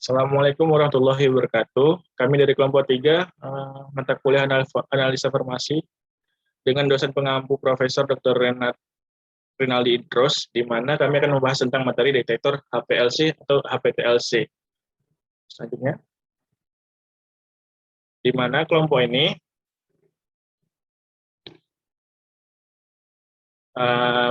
Assalamualaikum warahmatullahi wabarakatuh. Kami dari kelompok 3, mata kuliah analisa farmasi dengan dosen pengampu Profesor Dr. Rinaldi Idros, di mana kami akan membahas tentang materi detektor HPLC atau HPTLC. Selanjutnya, di mana kelompok ini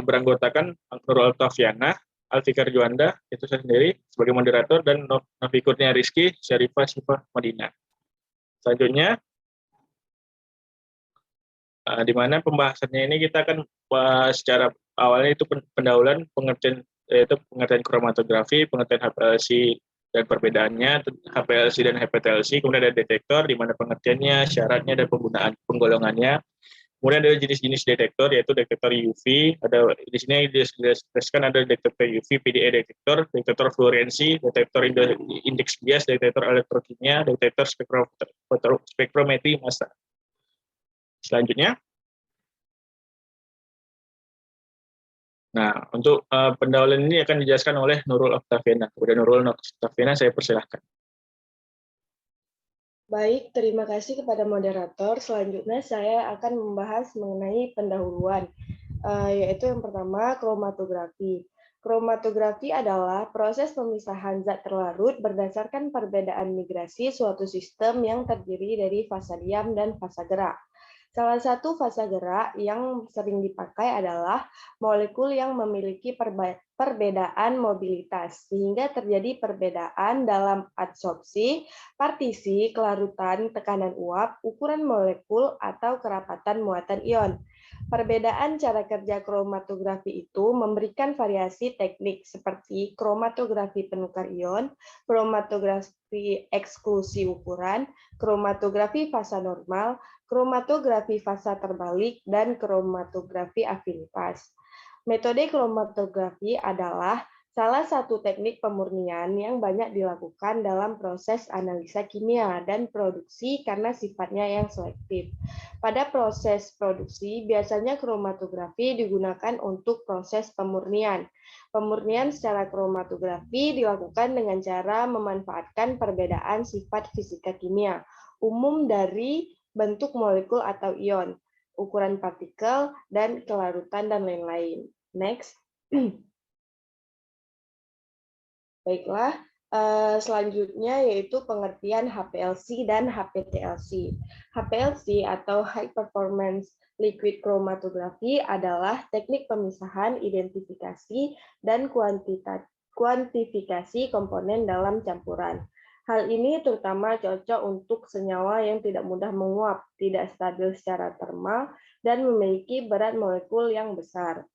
beranggotakan Nurul Altafiana, Alfikar Juanda, itu saya sendiri sebagai moderator, dan Novi Kurnia Rizky, Syarifah Syifa Madinah. Selanjutnya, di mana pembahasannya ini kita akan secara awalnya itu pendahuluan pengertian, yaitu pengertian kromatografi, pengertian HPLC dan perbedaannya, HPLC dan HPTLC, kemudian ada detektor, di mana pengertiannya, syaratnya, dan penggunaan penggolongannya. Kemudian ada jenis-jenis detektor, yaitu detektor UV, ada di sini dijelaskan ada detektor UV, PDA detektor, detektor fluorensi, detektor indeks bias, detektor elektrokimia, detektor spektrometri massa. Selanjutnya, nah untuk pendahuluan ini akan dijelaskan oleh Nurul Oktaviana. Kemudian Nurul Oktaviana, saya persilahkan. Baik, terima kasih kepada moderator. Selanjutnya saya akan membahas mengenai pendahuluan, yaitu yang pertama kromatografi. Kromatografi adalah proses pemisahan zat terlarut berdasarkan perbedaan migrasi suatu sistem yang terdiri dari fasa diam dan fasa gerak. Salah satu fasa gerak yang sering dipakai adalah molekul yang memiliki perbedaan mobilitas, sehingga terjadi perbedaan dalam adsorpsi, partisi, kelarutan, tekanan uap, ukuran molekul, atau kerapatan muatan ion. Perbedaan cara kerja kromatografi itu memberikan variasi teknik seperti kromatografi penukar ion, kromatografi eksklusi ukuran, kromatografi fasa normal, kromatografi fasa terbalik, dan kromatografi afinitas. Metode kromatografi adalah salah satu teknik pemurnian yang banyak dilakukan dalam proses analisa kimia dan produksi karena sifatnya yang selektif. Pada proses produksi, biasanya kromatografi digunakan untuk proses pemurnian. Pemurnian secara kromatografi dilakukan dengan cara memanfaatkan perbedaan sifat fisika kimia umum dari bentuk molekul atau ion, ukuran partikel, dan kelarutan, dan lain-lain. Next. Baiklah, selanjutnya yaitu pengertian HPLC dan HPTLC. HPLC atau High Performance Liquid Chromatography adalah teknik pemisahan, identifikasi, dan kuantifikasi komponen dalam campuran. Hal ini terutama cocok untuk senyawa yang tidak mudah menguap, tidak stabil secara termal, dan memiliki berat molekul yang besar.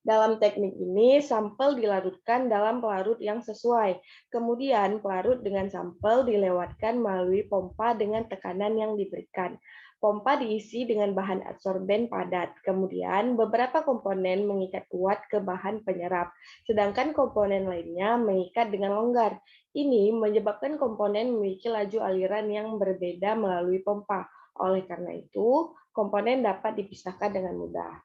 Dalam teknik ini, sampel dilarutkan dalam pelarut yang sesuai. Kemudian, pelarut dengan sampel dilewatkan melalui pompa dengan tekanan yang diberikan. Pompa diisi dengan bahan adsorben padat. Kemudian, beberapa komponen mengikat kuat ke bahan penyerap, sedangkan komponen lainnya mengikat dengan longgar. Ini menyebabkan komponen memiliki laju aliran yang berbeda melalui pompa. Oleh karena itu, komponen dapat dipisahkan dengan mudah.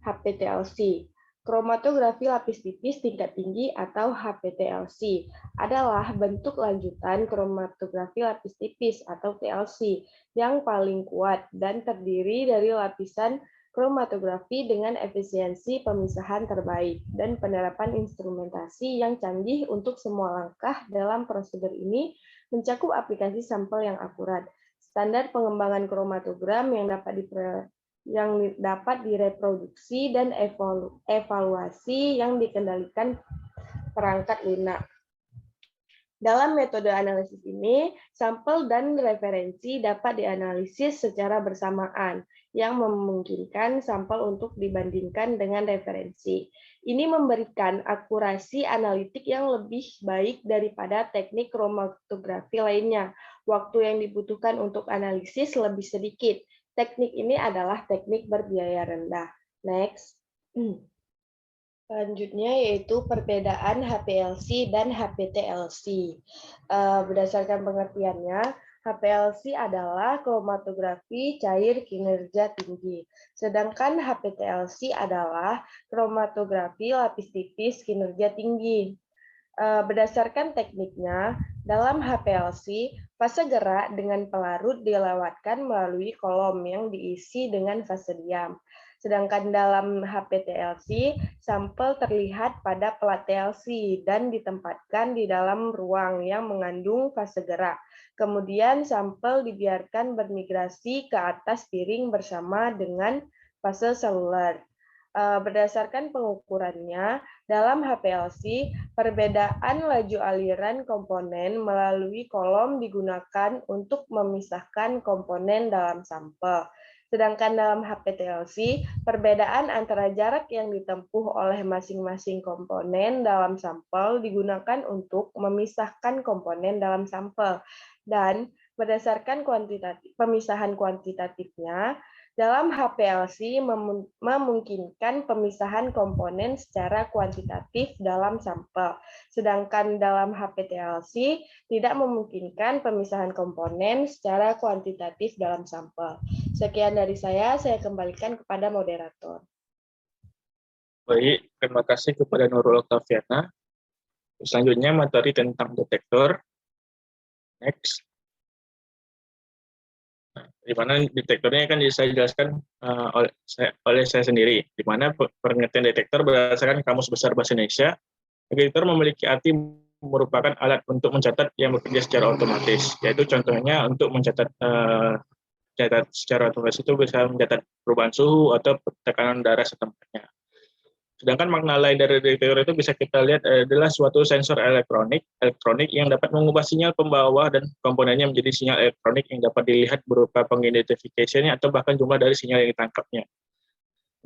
HPTLC. Kromatografi lapis tipis tingkat tinggi atau HPTLC adalah bentuk lanjutan kromatografi lapis tipis atau TLC yang paling kuat dan terdiri dari lapisan kromatografi dengan efisiensi pemisahan terbaik dan penerapan instrumentasi yang canggih untuk semua langkah dalam prosedur ini mencakup aplikasi sampel yang akurat. Standar pengembangan kromatogram yang dapat direproduksi dan evaluasi yang dikendalikan perangkat lunak. Dalam metode analisis ini, sampel dan referensi dapat dianalisis secara bersamaan, yang memungkinkan sampel untuk dibandingkan dengan referensi. Ini memberikan akurasi analitik yang lebih baik daripada teknik kromatografi lainnya. Waktu yang dibutuhkan untuk analisis lebih sedikit. Teknik ini adalah teknik berbiaya rendah. Next. Selanjutnya yaitu perbedaan HPLC dan HPTLC. Berdasarkan pengertiannya, HPLC adalah kromatografi cair kinerja tinggi, sedangkan HPTLC adalah kromatografi lapis tipis kinerja tinggi. Berdasarkan tekniknya, dalam HPLC, fase gerak dengan pelarut dilewatkan melalui kolom yang diisi dengan fase diam. Sedangkan dalam HPTLC, sampel terlihat pada plat TLC dan ditempatkan di dalam ruang yang mengandung fase gerak. Kemudian sampel dibiarkan bermigrasi ke atas piring bersama dengan fase seluler. Berdasarkan pengukurannya, dalam HPLC, perbedaan laju aliran komponen melalui kolom digunakan untuk memisahkan komponen dalam sampel. Sedangkan dalam HPTLC, perbedaan antara jarak yang ditempuh oleh masing-masing komponen dalam sampel digunakan untuk memisahkan komponen dalam sampel. Dan berdasarkan pemisahan kuantitatifnya, dalam HPLC memungkinkan pemisahan komponen secara kuantitatif dalam sampel, sedangkan dalam HPTLC tidak memungkinkan pemisahan komponen secara kuantitatif dalam sampel. Sekian dari saya kembalikan kepada moderator. Baik, terima kasih kepada Nurul Oktaviana. Selanjutnya materi tentang detektor. Next. Di mana detektornya kan saya jelaskan oleh saya sendiri, di mana pengertian detektor berdasarkan Kamus Besar Bahasa Indonesia. Detektor memiliki arti merupakan alat untuk mencatat yang bekerja secara otomatis, yaitu contohnya untuk mencatat catat secara otomatis itu bisa mencatat perubahan suhu atau tekanan darah setempatnya. Sedangkan makna lain dari detektor itu bisa kita lihat adalah suatu sensor elektronik yang dapat mengubah sinyal pembawa dan komponennya menjadi sinyal elektronik yang dapat dilihat berupa pengidentifikasiannya atau bahkan jumlah dari sinyal yang ditangkapnya.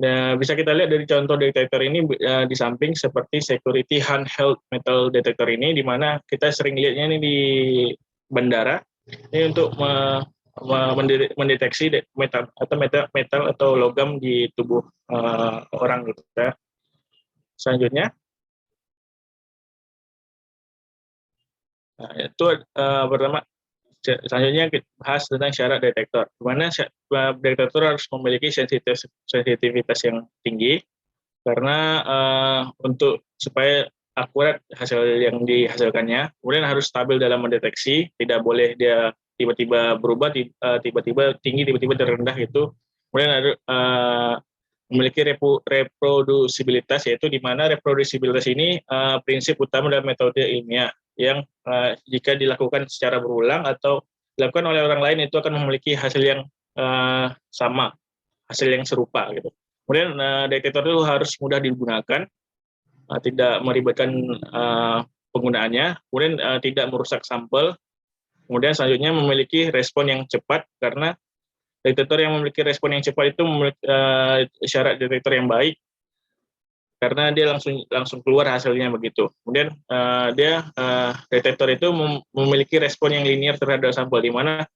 Nah, bisa kita lihat dari contoh detektor ini di samping seperti security handheld metal detector ini, di mana kita sering lihatnya ini di bandara, ini untuk mendeteksi metal atau logam di tubuh orang gitu ya. Selanjutnya, itu pertama, selanjutnya kita bahas tentang syarat detektor. Di mana detektor harus memiliki sensitivitas yang tinggi, karena untuk supaya akurat hasil yang dihasilkannya, kemudian harus stabil dalam mendeteksi, tidak boleh dia tiba-tiba berubah, tiba-tiba tinggi, tiba-tiba terendah gitu. Kemudian harus memiliki reprodusibilitas, yaitu di mana reprodusibilitas ini prinsip utama dalam metode ilmiah yang jika dilakukan secara berulang atau dilakukan oleh orang lain itu akan memiliki hasil yang sama, hasil yang serupa gitu. Kemudian detektor itu harus mudah digunakan, tidak meribetkan penggunaannya, kemudian tidak merusak sampel. Kemudian selanjutnya memiliki respon yang cepat, karena detektor yang memiliki respon yang cepat itu memiliki syarat detektor yang baik, karena dia langsung keluar hasilnya begitu. Kemudian detektor itu memiliki respon yang linear terhadap sampel, di mana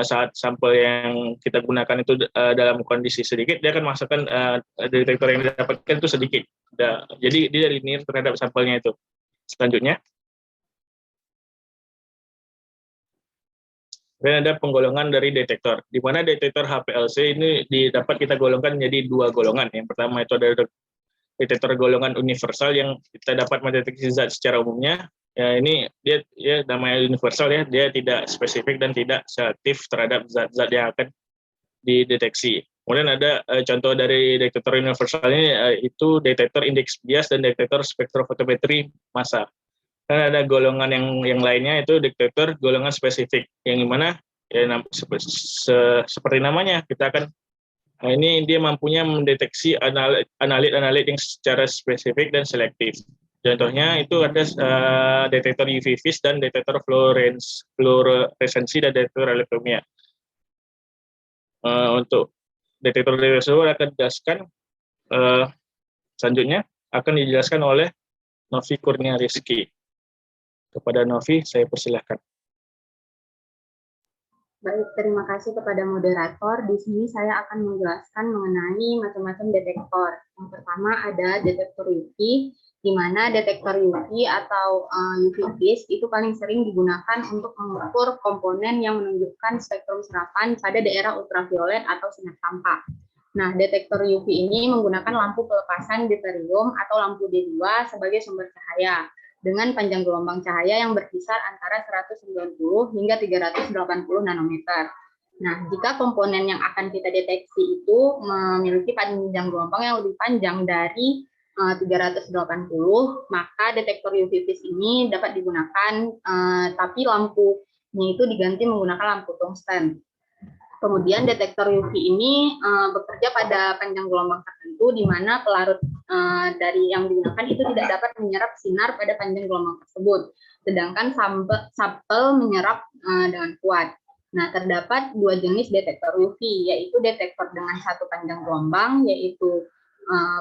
saat sampel yang kita gunakan itu dalam kondisi sedikit, dia akan masukkan detektor yang didapatkan itu sedikit. Jadi dia linear terhadap sampelnya itu. Selanjutnya, dan ada penggolongan dari detektor, di mana detektor HPLC ini dapat kita golongkan menjadi dua golongan. Yang pertama itu ada detektor golongan universal yang kita dapat mendeteksi zat secara umumnya. Ya, ini dia namanya universal ya, dia tidak spesifik dan tidak selektif terhadap zat-zat yang akan dideteksi. Kemudian ada contoh dari detektor universal ini itu detektor indeks bias dan detektor spektrofotometri massa. Dan ada golongan yang lainnya itu detektor golongan spesifik, yang dimana ya, seperti namanya, kita akan ini dia mampunya mendeteksi analit yang secara spesifik dan selektif. Contohnya itu ada detektor UV vis dan detektor fluoresensi dan detektor elektromia. Untuk detektor tersebut akan dijelaskan selanjutnya akan dijelaskan oleh Novi Kurnia Rizky. Kepada Novi, saya persilahkan. Baik, terima kasih kepada moderator. Di sini saya akan menjelaskan mengenai macam-macam detektor. Yang pertama ada detektor UV, di mana detektor UV atau UV vis itu paling sering digunakan untuk mengukur komponen yang menunjukkan spektrum serapan pada daerah ultraviolet atau sinar tampak. Nah, detektor UV ini menggunakan lampu pelepasan deuterium atau lampu D2 sebagai sumber cahaya. dengan panjang gelombang cahaya yang berkisar antara 190 hingga 380 nanometer. Nah, jika komponen yang akan kita deteksi itu memiliki panjang gelombang yang lebih panjang dari 380, maka detektor UV vis ini dapat digunakan, tapi lampunya itu diganti menggunakan lampu tungsten. Kemudian detektor UV ini bekerja pada panjang gelombang tertentu di mana pelarut dari yang digunakan itu tidak dapat menyerap sinar pada panjang gelombang tersebut, sedangkan sampel menyerap dengan kuat. Nah, terdapat dua jenis detektor UV, yaitu detektor dengan satu panjang gelombang, yaitu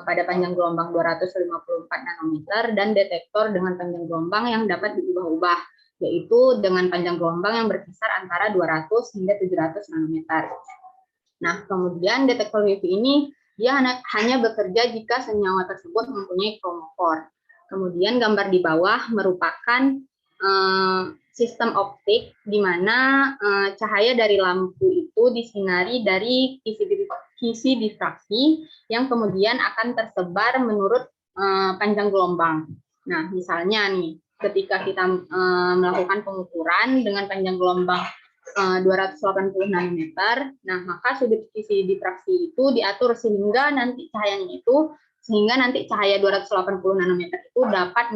pada panjang gelombang 254 nanometer, dan detektor dengan panjang gelombang yang dapat diubah-ubah, yaitu dengan panjang gelombang yang berkisar antara 200 hingga 700 nanometer. Nah, kemudian detektor UV ini dia hanya bekerja jika senyawa tersebut mempunyai kromofor. Kemudian gambar di bawah merupakan sistem optik di mana cahaya dari lampu itu disinari dari kisi difraksi yang kemudian akan tersebar menurut panjang gelombang. Nah, misalnya nih, ketika kita melakukan pengukuran dengan panjang gelombang 280 nanometer, nah maka sudut kisi difraksi itu diatur sehingga nanti cahaya 280 nanometer itu dapat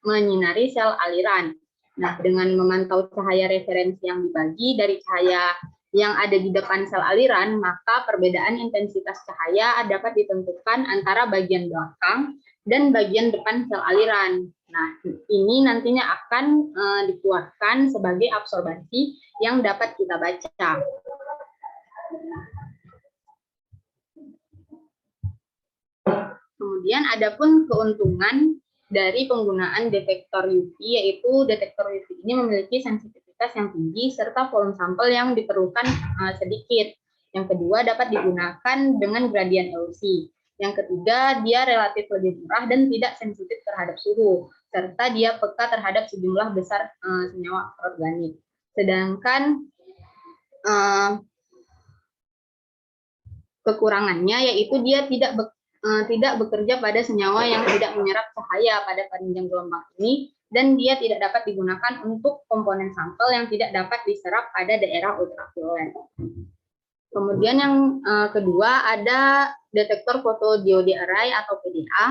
menyinari sel aliran. Nah, dengan memantau cahaya referensi yang dibagi dari cahaya yang ada di depan sel aliran, maka perbedaan intensitas cahaya dapat ditentukan antara bagian belakang dan bagian depan sel aliran. Nah, ini nantinya akan dikeluarkan sebagai absorbansi yang dapat kita baca. Kemudian adapun keuntungan dari penggunaan detektor UV, yaitu detektor UV ini memiliki sensitivitas yang tinggi serta volume sampel yang diperlukan sedikit. Yang kedua, dapat digunakan dengan gradien elusi. Yang ketiga, dia relatif lebih murah dan tidak sensitif terhadap suhu, serta dia peka terhadap sejumlah besar senyawa organik. Sedangkan kekurangannya yaitu dia tidak bekerja pada senyawa yang tidak menyerap cahaya pada panjang gelombang ini, dan dia tidak dapat digunakan untuk komponen sampel yang tidak dapat diserap pada daerah ultraviolet. Kemudian yang kedua ada detektor photodiode array atau PDA,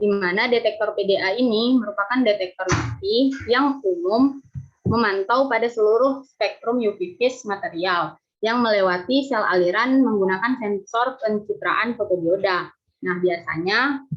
di mana detektor PDA ini merupakan detektor UV yang umum memantau pada seluruh spektrum UV vis material yang melewati sel aliran menggunakan sensor pencitraan fotodioda. Nah, biasanya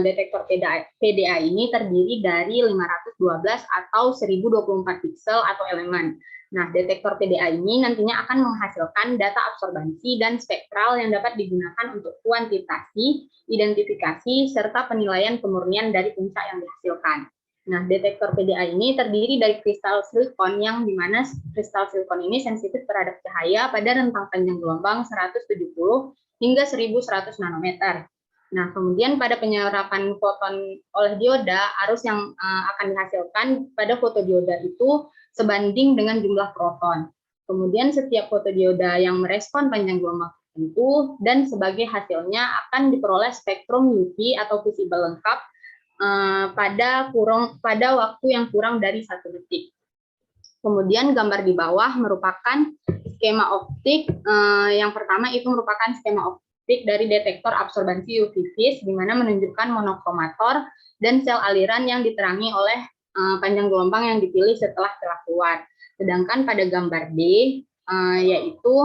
detektor PDA ini terdiri dari 512 atau 1024 piksel atau elemen. Nah, detektor PDA ini nantinya akan menghasilkan data absorbansi dan spektral yang dapat digunakan untuk kuantitasi, identifikasi, serta penilaian kemurnian dari puncak yang dihasilkan. Nah, detektor PDA ini terdiri dari kristal silikon yang dimana kristal silikon ini sensitif terhadap cahaya pada rentang panjang gelombang 170 hingga 1100 nanometer. Nah, kemudian pada penyerapan foton oleh dioda, arus yang akan dihasilkan pada fotodioda itu sebanding dengan jumlah proton. Kemudian setiap fotodioda yang merespon panjang gelombang tertentu dan sebagai hasilnya akan diperoleh spektrum UV atau visible lengkap pada waktu yang kurang dari 1 detik. Kemudian gambar di bawah merupakan skema optik. Yang pertama itu merupakan skema optik dari detektor absorbansi UV vis, di mana menunjukkan monokromator dan sel aliran yang diterangi oleh panjang gelombang yang dipilih setelah keluar. Sedangkan pada gambar B, yaitu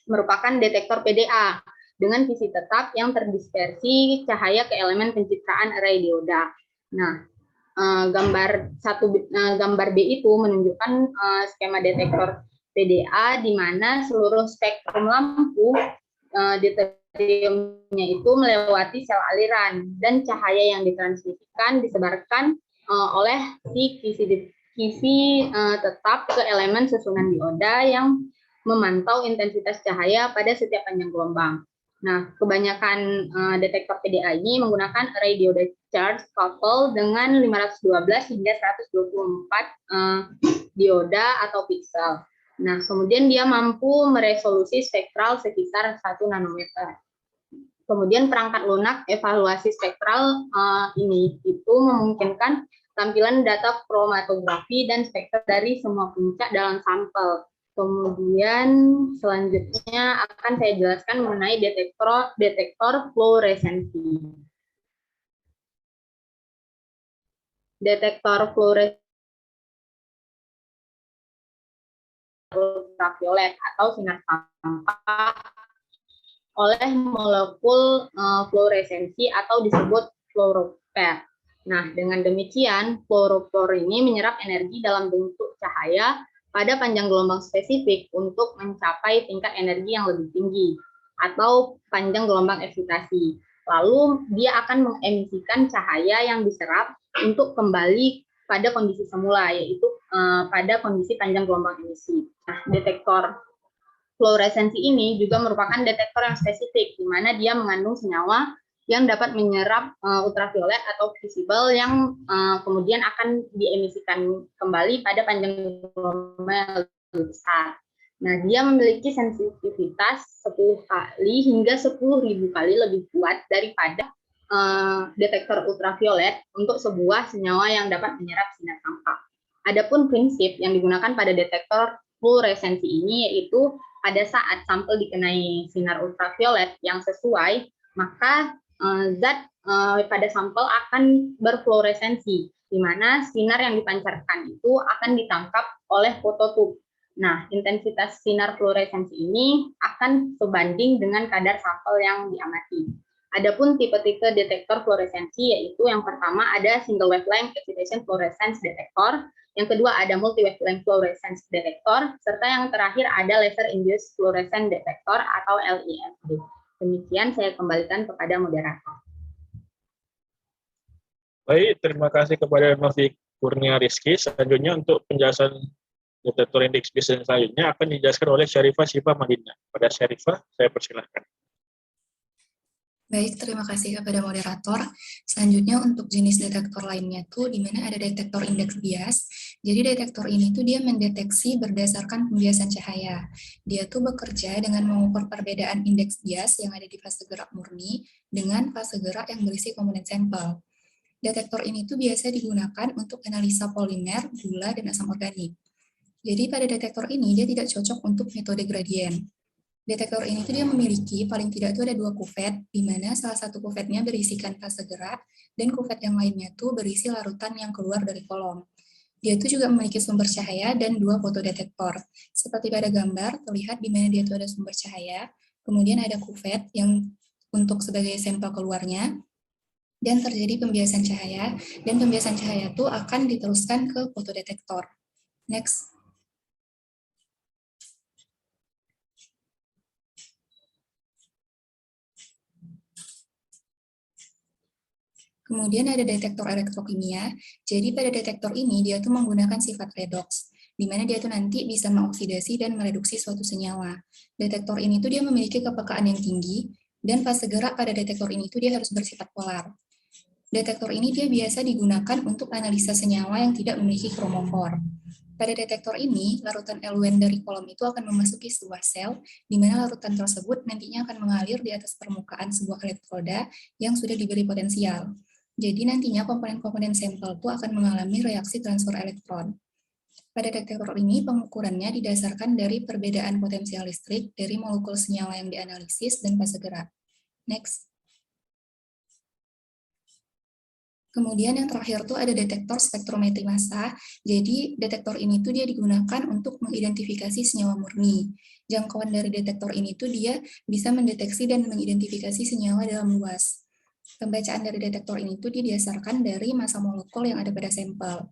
merupakan detektor PDA dengan visi tetap yang terdispersi cahaya ke elemen pencitraan array dioda. Nah, gambar B itu menunjukkan skema detektor PDA di mana seluruh spektrum lampu deuteriumnya itu melewati sel aliran dan cahaya yang ditransmisikan disebarkan oleh si kisi tetap ke elemen susunan dioda yang memantau intensitas cahaya pada setiap panjang gelombang. Nah, kebanyakan detektor PDA ini menggunakan array dioda charge couple dengan 512 hingga 124 dioda atau piksel. Nah, kemudian dia mampu meresolusi spektral sekitar 1 nanometer. Kemudian perangkat lunak evaluasi spektral ini itu memungkinkan tampilan data kromatografi dan spektrum dari semua puncak dalam sampel. Kemudian selanjutnya akan saya jelaskan mengenai detektor fluoresensi. Detektor fluoresensi ultraviolet atau sinar sampah oleh molekul fluoresensi atau disebut fluorophore. Nah, dengan demikian fluorophore ini menyerap energi dalam bentuk cahaya pada panjang gelombang spesifik untuk mencapai tingkat energi yang lebih tinggi atau panjang gelombang eksitasi. Lalu dia akan mengemisikan cahaya yang diserap untuk kembali pada kondisi semula, yaitu pada kondisi panjang gelombang emisi. Nah, detektor fluoresensi ini juga merupakan detektor yang spesifik, di mana dia mengandung senyawa yang dapat menyerap ultraviolet atau visible yang kemudian akan diemisikan kembali pada panjang gelombang yang lebih besar. Nah, dia memiliki sensitivitas 10 kali hingga 10.000 kali lebih kuat daripada detektor ultraviolet untuk sebuah senyawa yang dapat menyerap sinar sampah. Adapun prinsip yang digunakan pada detektor fluoresensi ini yaitu pada saat sampel dikenai sinar ultraviolet yang sesuai, maka zat pada sampel akan berfluoresensi, di mana sinar yang dipancarkan itu akan ditangkap oleh fototube. Nah, intensitas sinar fluoresensi ini akan sebanding dengan kadar sampel yang diamati. Adapun tipe-tipe detektor fluoresensi yaitu yang pertama ada single wavelength excitation fluorescence detector, yang kedua ada multi wavelength fluorescence detector, serta yang terakhir ada laser induced fluorescence detector atau LIFD. Demikian saya kembalikan kepada moderator. Baik, terima kasih kepada Novi Kurnia Rizky. Selanjutnya untuk penjelasan detektor indeks bias selanjutnya akan dijelaskan oleh Syarifah Syifa Madinah. Pada Syarifah, saya persilahkan. Baik, terima kasih kepada moderator. Selanjutnya untuk jenis detektor lainnya tuh di mana ada detektor indeks bias. Jadi detektor ini tuh dia mendeteksi berdasarkan pembiasan cahaya. Dia tuh bekerja dengan mengukur perbedaan indeks bias yang ada di fase gerak murni dengan fase gerak yang berisi komponen sampel. Detektor ini tuh biasa digunakan untuk analisa polimer, gula, dan asam organik. Jadi pada detektor ini dia tidak cocok untuk metode gradien. Detektor ini tuh dia memiliki paling tidak tuh ada 2 kuvet, di mana salah satu kuvetnya berisikan fase gerak, dan kuvet yang lainnya tuh berisi larutan yang keluar dari kolom. Dia tuh juga memiliki sumber cahaya dan 2 fotodetektor. Seperti pada gambar, terlihat di mana dia tuh ada sumber cahaya, kemudian ada kuvet yang untuk sebagai sampel keluarnya, dan terjadi pembiasan cahaya, dan pembiasan cahaya tuh akan diteruskan ke fotodetektor. Next. Kemudian ada detektor elektrokimia. Jadi pada detektor ini dia tuh menggunakan sifat redox, di mana dia tuh nanti bisa mengoksidasi dan mereduksi suatu senyawa. Detektor ini tuh dia memiliki kepekaan yang tinggi, dan fase gerak pada detektor ini tuh dia harus bersifat polar. Detektor ini dia biasa digunakan untuk analisa senyawa yang tidak memiliki kromofor. Pada detektor ini, larutan eluen dari kolom itu akan memasuki sebuah sel, di mana larutan tersebut nantinya akan mengalir di atas permukaan sebuah elektroda yang sudah diberi potensial. Jadi nantinya komponen-komponen sampel itu akan mengalami reaksi transfer elektron. Pada detektor ini, pengukurannya didasarkan dari perbedaan potensial listrik dari molekul senyawa yang dianalisis dan fase gerak. Next. Kemudian yang terakhir tuh ada detektor spektrometri massa. Jadi detektor ini tuh dia digunakan untuk mengidentifikasi senyawa murni. Jangkauan dari detektor ini tuh dia bisa mendeteksi dan mengidentifikasi senyawa dalam luas. Pembacaan dari detektor ini tuh didasarkan dari massa molekul yang ada pada sampel.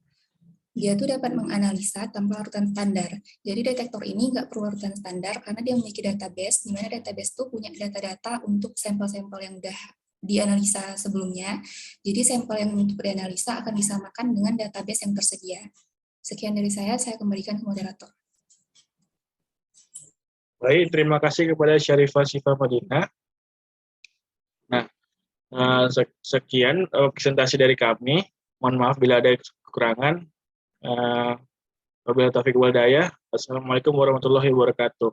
Dia tuh dapat menganalisa tanpa larutan standar. Jadi detektor ini nggak perlu larutan standar karena dia memiliki database, di mana database tuh punya data-data untuk sampel-sampel yang udah dianalisa sebelumnya. Jadi sampel yang untuk dianalisa akan disamakan dengan database yang tersedia. Sekian dari saya kembalikan ke moderator. Baik, terima kasih kepada Syarifah Syifa Madinah. Nah, sekian presentasi dari kami. Mohon maaf bila ada kekurangan. Wabillahi taufiq wal hidayah. Assalamualaikum warahmatullahi wabarakatuh.